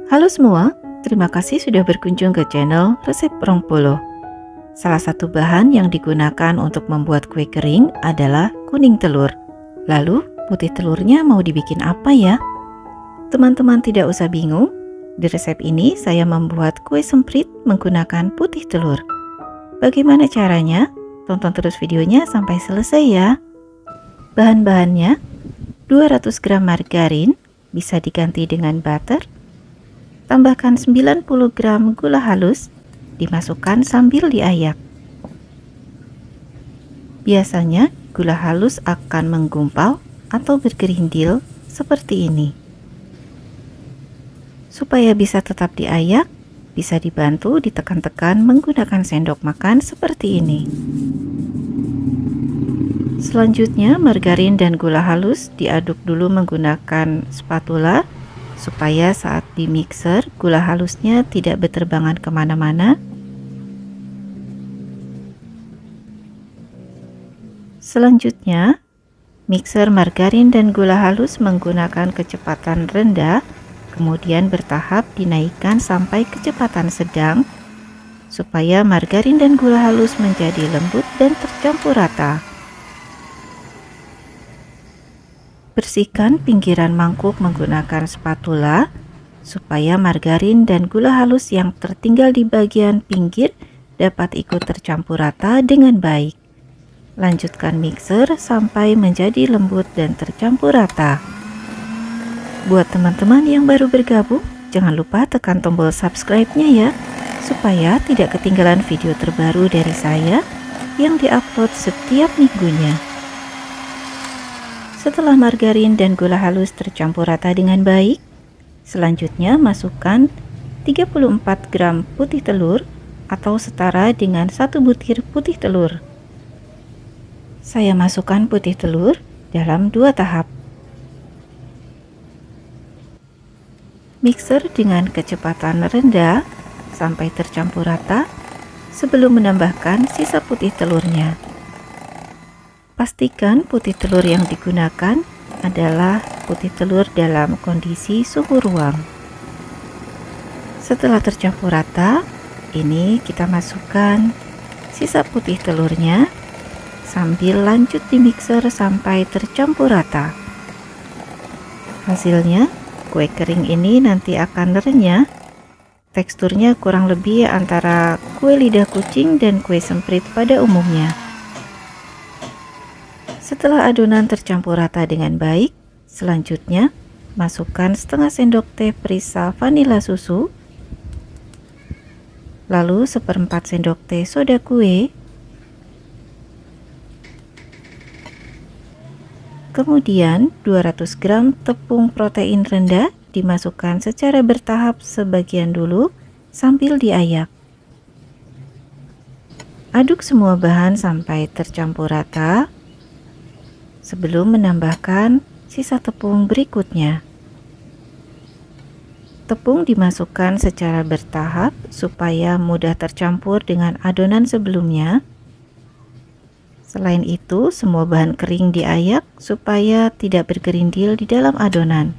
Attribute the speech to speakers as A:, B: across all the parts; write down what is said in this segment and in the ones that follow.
A: Halo semua, terima kasih sudah berkunjung ke channel Resep Rongpolo. Salah satu bahan yang digunakan untuk membuat kue kering adalah kuning telur. Lalu, putih telurnya mau dibikin apa ya? Teman-teman tidak usah bingung, di resep ini saya membuat kue semprit menggunakan putih telur. Bagaimana caranya? Tonton terus videonya sampai selesai ya. Bahan-bahannya, 200 gram margarin, bisa diganti dengan butter. Tambahkan 90 gram gula halus, dimasukkan sambil diayak. Biasanya gula halus akan menggumpal atau bergerindil seperti ini. Supaya bisa tetap diayak, bisa dibantu ditekan-tekan menggunakan sendok makan seperti ini. Selanjutnya, margarin dan gula halus diaduk dulu menggunakan spatula supaya saat di mixer gula halusnya tidak berterbangan kemana-mana. Selanjutnya, mixer margarin dan gula halus menggunakan kecepatan rendah, kemudian bertahap dinaikkan sampai kecepatan sedang supaya margarin dan gula halus menjadi lembut dan tercampur rata. Bersihkan pinggiran mangkuk menggunakan spatula supaya margarin dan gula halus yang tertinggal di bagian pinggir dapat ikut tercampur rata dengan baik. Lanjutkan mixer sampai menjadi lembut dan tercampur rata. Buat teman-teman yang baru bergabung, jangan lupa tekan tombol subscribe-nya ya, supaya tidak ketinggalan video terbaru dari saya yang diupload setiap minggunya. Setelah margarin dan gula halus tercampur rata dengan baik, selanjutnya masukkan 34 gram putih telur atau setara dengan 1 butir putih telur. Saya masukkan putih telur dalam 2 tahap. Mixer dengan kecepatan rendah sampai tercampur rata sebelum menambahkan sisa putih telurnya. Pastikan putih telur yang digunakan adalah putih telur dalam kondisi suhu ruang. Setelah tercampur rata, ini kita masukkan sisa putih telurnya sambil lanjut di mixer sampai tercampur rata. Hasilnya, kue kering ini nanti akan renyah. Teksturnya kurang lebih antara kue lidah kucing dan kue semprit pada umumnya. Setelah adonan tercampur rata dengan baik, selanjutnya masukkan setengah sendok teh perisa vanila susu, lalu 1/4 sendok teh soda kue, kemudian 200 gram tepung protein rendah dimasukkan secara bertahap sebagian dulu sambil diayak. Aduk semua bahan sampai tercampur rata sebelum menambahkan sisa tepung berikutnya. Tepung dimasukkan secara bertahap supaya mudah tercampur dengan adonan sebelumnya. Selain itu, semua bahan kering diayak supaya tidak bergerindil di dalam adonan.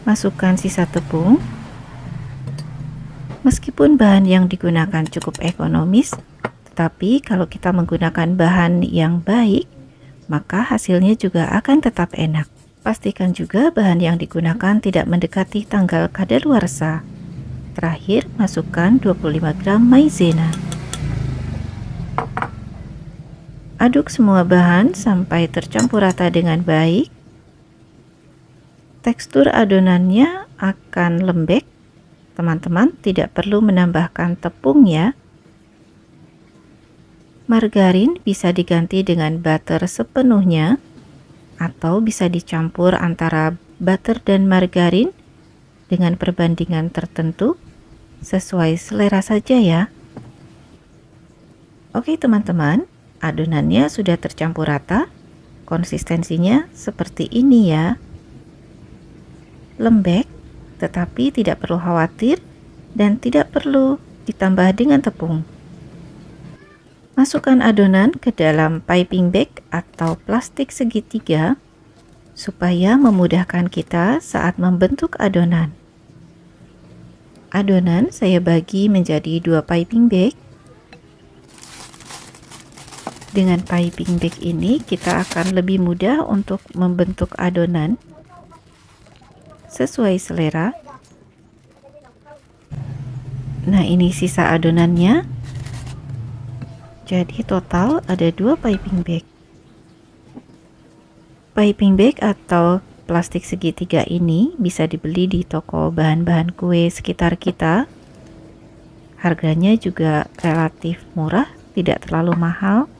A: Masukkan sisa tepung. Meskipun bahan yang digunakan cukup ekonomis, tetapi kalau kita menggunakan bahan yang baik, maka hasilnya juga akan tetap enak. Pastikan juga bahan yang digunakan tidak mendekati tanggal kadaluarsa. Terakhir, masukkan 25 gram maizena. Aduk semua bahan sampai tercampur rata dengan baik. Tekstur adonannya akan lembek. Teman-teman tidak perlu menambahkan tepung ya. Margarin bisa diganti dengan butter sepenuhnya atau bisa dicampur antara butter dan margarin dengan perbandingan tertentu sesuai selera saja ya. Oke teman-teman, adonannya sudah tercampur rata. Konsistensinya seperti ini ya. Lembek, tetapi tidak perlu khawatir dan tidak perlu ditambah dengan tepung. Masukkan adonan ke dalam piping bag atau plastik segitiga supaya memudahkan kita saat membentuk adonan. Adonan saya bagi menjadi 2 piping bag. Dengan piping bag ini kita akan lebih mudah untuk membentuk adonan sesuai selera. Nah, ini sisa adonannya. Jadi total ada 2 piping bag. Piping bag atau plastik segitiga ini bisa dibeli di toko bahan-bahan kue sekitar kita. Harganya juga relatif murah, tidak terlalu mahal.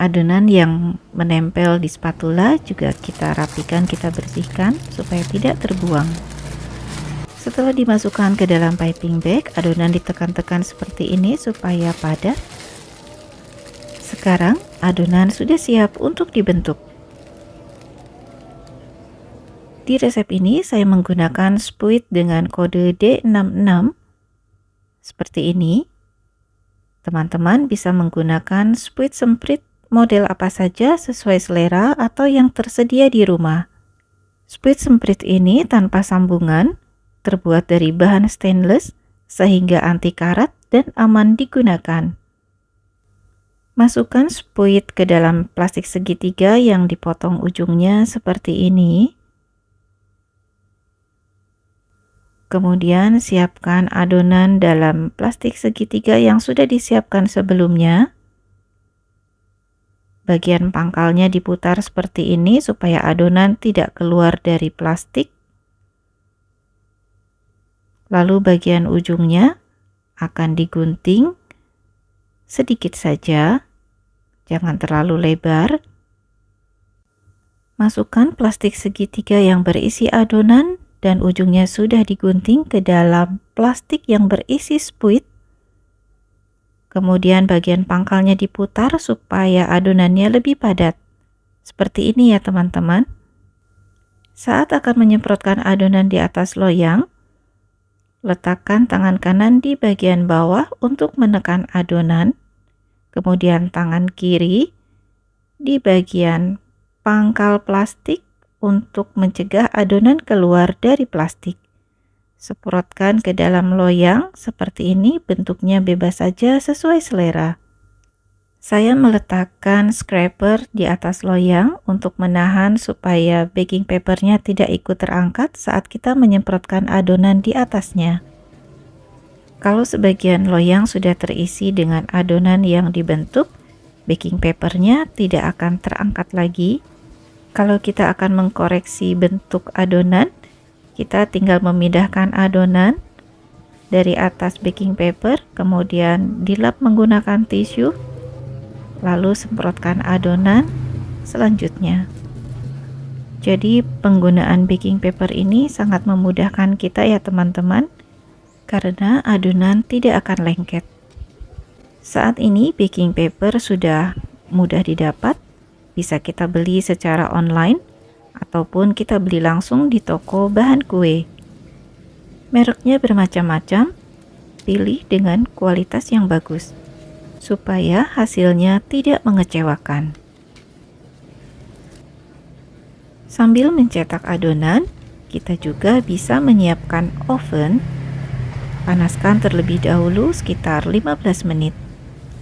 A: Adonan yang menempel di spatula juga kita rapikan, kita bersihkan supaya tidak terbuang. Setelah dimasukkan ke dalam piping bag, adonan ditekan-tekan seperti ini supaya padat. Sekarang adonan sudah siap untuk dibentuk. Di resep ini saya menggunakan spuit dengan kode D66 seperti ini. Teman-teman bisa menggunakan spuit semprit model apa saja sesuai selera atau yang tersedia di rumah. Spuit semprit ini tanpa sambungan, terbuat dari bahan stainless sehingga anti karat dan aman digunakan. Masukkan spuit ke dalam plastik segitiga yang dipotong ujungnya seperti ini. Kemudian siapkan adonan dalam plastik segitiga yang sudah disiapkan sebelumnya. Bagian pangkalnya diputar seperti ini supaya adonan tidak keluar dari plastik. Lalu bagian ujungnya akan digunting sedikit saja, jangan terlalu lebar. Masukkan plastik segitiga yang berisi adonan dan ujungnya sudah digunting ke dalam plastik yang berisi spuit. Kemudian bagian pangkalnya diputar supaya adonannya lebih padat. Seperti ini ya teman-teman. Saat akan menyemprotkan adonan di atas loyang, letakkan tangan kanan di bagian bawah untuk menekan adonan. Kemudian tangan kiri di bagian pangkal plastik untuk mencegah adonan keluar dari plastik. Semprotkan ke dalam loyang seperti ini, bentuknya bebas saja sesuai selera. Saya meletakkan scraper di atas loyang untuk menahan supaya baking papernya tidak ikut terangkat saat kita menyemprotkan adonan di atasnya. Kalau sebagian loyang sudah terisi dengan adonan yang dibentuk, baking papernya tidak akan terangkat lagi. Kalau kita akan mengkoreksi bentuk adonan, kita tinggal memindahkan adonan dari atas baking paper, kemudian dilap menggunakan tisu, lalu semprotkan adonan selanjutnya. Jadi penggunaan baking paper ini sangat memudahkan kita ya teman-teman, karena adonan tidak akan lengket. Saat ini baking paper sudah mudah didapat, bisa kita beli secara online ataupun kita beli langsung di toko bahan kue. Mereknya bermacam-macam, pilih dengan kualitas yang bagus, supaya hasilnya tidak mengecewakan. Sambil mencetak adonan, kita juga bisa menyiapkan oven. Panaskan terlebih dahulu sekitar 15 menit.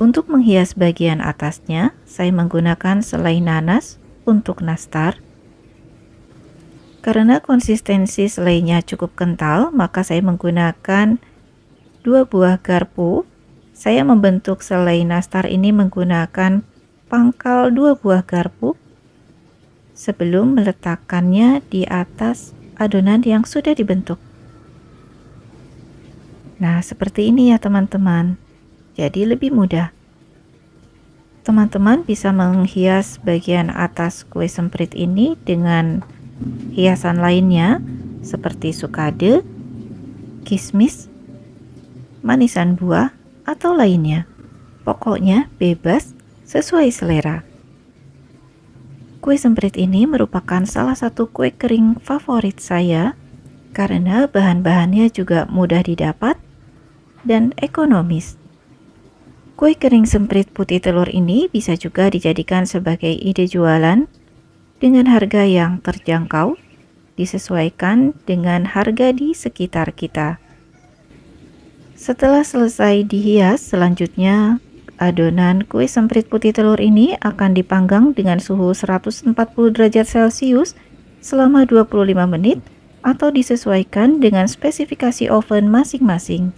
A: Untuk menghias bagian atasnya, saya menggunakan selai nanas untuk nastar. Karena konsistensi selainya cukup kental, maka saya menggunakan 2 buah garpu. Saya membentuk selai nastar ini menggunakan pangkal 2 buah garpu sebelum meletakkannya di atas adonan yang sudah dibentuk. Nah, seperti ini ya teman-teman. Jadi lebih mudah. Teman-teman bisa menghias bagian atas kue semprit ini dengan hiasan lainnya seperti sukade, kismis, manisan buah, atau lainnya. Pokoknya bebas sesuai selera. Kue semprit ini merupakan salah satu kue kering favorit saya karena bahan-bahannya juga mudah didapat dan ekonomis. Kue kering semprit putih telur ini bisa juga dijadikan sebagai ide jualan dengan harga yang terjangkau, disesuaikan dengan harga di sekitar kita. Setelah selesai dihias, selanjutnya adonan kue semprit putih telur ini akan dipanggang dengan suhu 140 derajat Celcius selama 25 menit atau disesuaikan dengan spesifikasi oven masing-masing.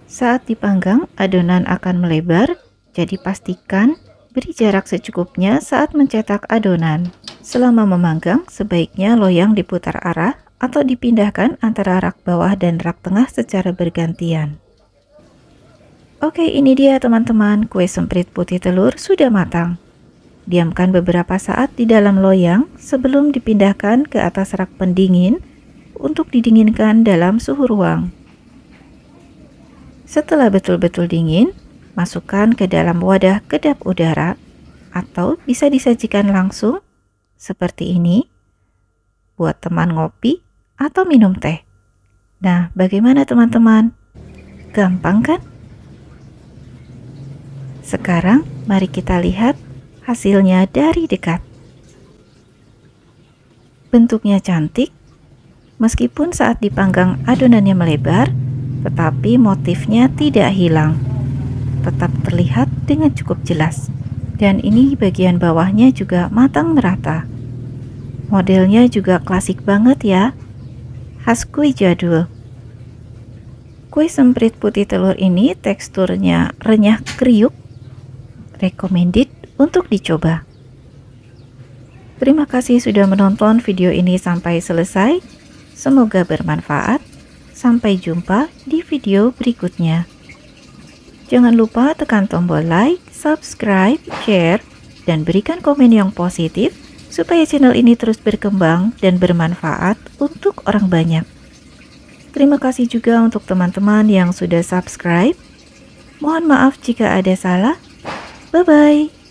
A: Saat dipanggang, adonan akan melebar, jadi pastikan beri jarak secukupnya saat mencetak adonan. Selama memanggang, sebaiknya loyang diputar arah atau dipindahkan antara rak bawah dan rak tengah secara bergantian. Oke, ini dia teman-teman, kue semprit putih telur sudah matang. Diamkan beberapa saat di dalam loyang sebelum dipindahkan ke atas rak pendingin untuk didinginkan dalam suhu ruang. Setelah betul-betul dingin, masukkan ke dalam wadah kedap udara atau bisa disajikan langsung seperti ini buat teman ngopi atau minum teh. Nah, bagaimana teman-teman? Gampang kan? Sekarang mari kita lihat hasilnya dari dekat. Bentuknya cantik, meskipun saat dipanggang adonannya melebar, tetapi motifnya tidak hilang. Tetap terlihat dengan cukup jelas. Dan ini bagian bawahnya juga matang merata. Modelnya juga klasik banget ya, khas kue jadul. Kue semprit putih telur ini teksturnya renyah kriuk, recommended untuk dicoba. Terima kasih sudah menonton video ini sampai selesai. Semoga bermanfaat. Sampai jumpa di video berikutnya. Jangan lupa tekan tombol like, subscribe, share, dan berikan komen yang positif supaya channel ini terus berkembang dan bermanfaat untuk orang banyak. Terima kasih juga untuk teman-teman yang sudah subscribe. Mohon maaf jika ada salah. Bye-bye.